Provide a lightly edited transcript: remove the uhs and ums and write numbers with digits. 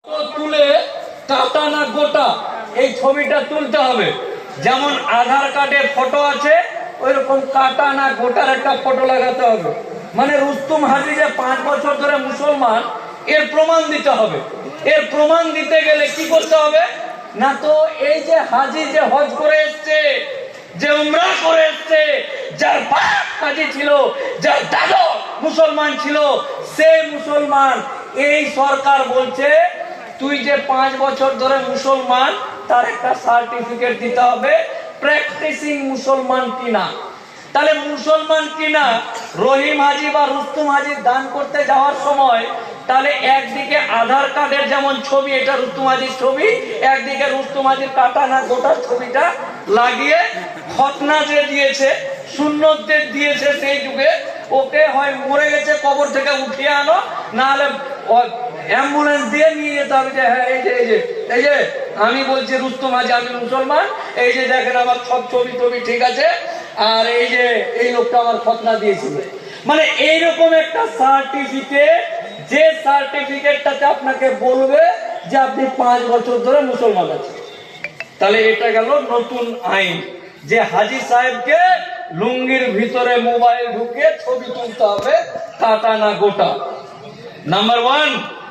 তুলে কাটা না গোটা এই ছবিটা তুলতে হবে। যেমন আধার কার্ডে ফটো আছে ওইরকম কাটা না গোটার একটা ফটো লাগাতে হবে। মানে রুস্তুম হাজি যে 5 বছর ধরে মুসলমান এর প্রমাণ দিতে হবে। এর প্রমাণ দিতে গেলে কি করতে হবে না, তো এই যে হাজি যে হজ করে এসছে, যে উমরা করে এসছে, যার বাপ হাজি ছিল, যার দাদা মুসলমান ছিল, সে মুসলমান। এই সরকার বলছে তুই যে 5 বছর ধরে মুসলমান তার একটা সার্টিফিকেট দিতে হবে প্র্যাকটিসিং মুসলমান কিনা। তাহলে মুসলমান কিনা রহিম হাজি বা রুস্তুম হাজি দান করতে যাওয়ার সময় তাহলে একদিকে আধার কার্ডের যেমন ছবি, এটা রুস্তুম হাজির ছবি, একদিকে রুস্তুম হাজির কাটা না গোটার ছবিটা লাগিয়ে খতনা যে দিয়েছে, সুন্নতদের দিয়েছে সেই যুগে, ওকে হয় মরে গেছে কবর থেকে উঠিয়ে আনো, না হলে অ্যাম্বুলেন্স দিয়ে নিয়ে যেতে হবে যে হ্যাঁ এই যে এই যে আমি বলছি রুস্তুম হাজি আমি মুসলমান, এই যে দেখেন আমার সব ছবি টবি ঠিক আছে, আর এই যে এই লোকটা আমার খতনা দিয়েছিল। মানে এইরকম একটা সার্টিফিকেট, যে সার্টিফিকেটটাতে আপনাকে বলবে যে আপনি 5 বছর ধরে মুসলমান আছেন। তাহলে এটা গেল নতুন আইন যে হাজি সাহেবকে লুঙ্গির ভিতরে মোবাইল ঢুকে ছবি তুলতে হবে কাটা না গোটা। নাম্বার 1।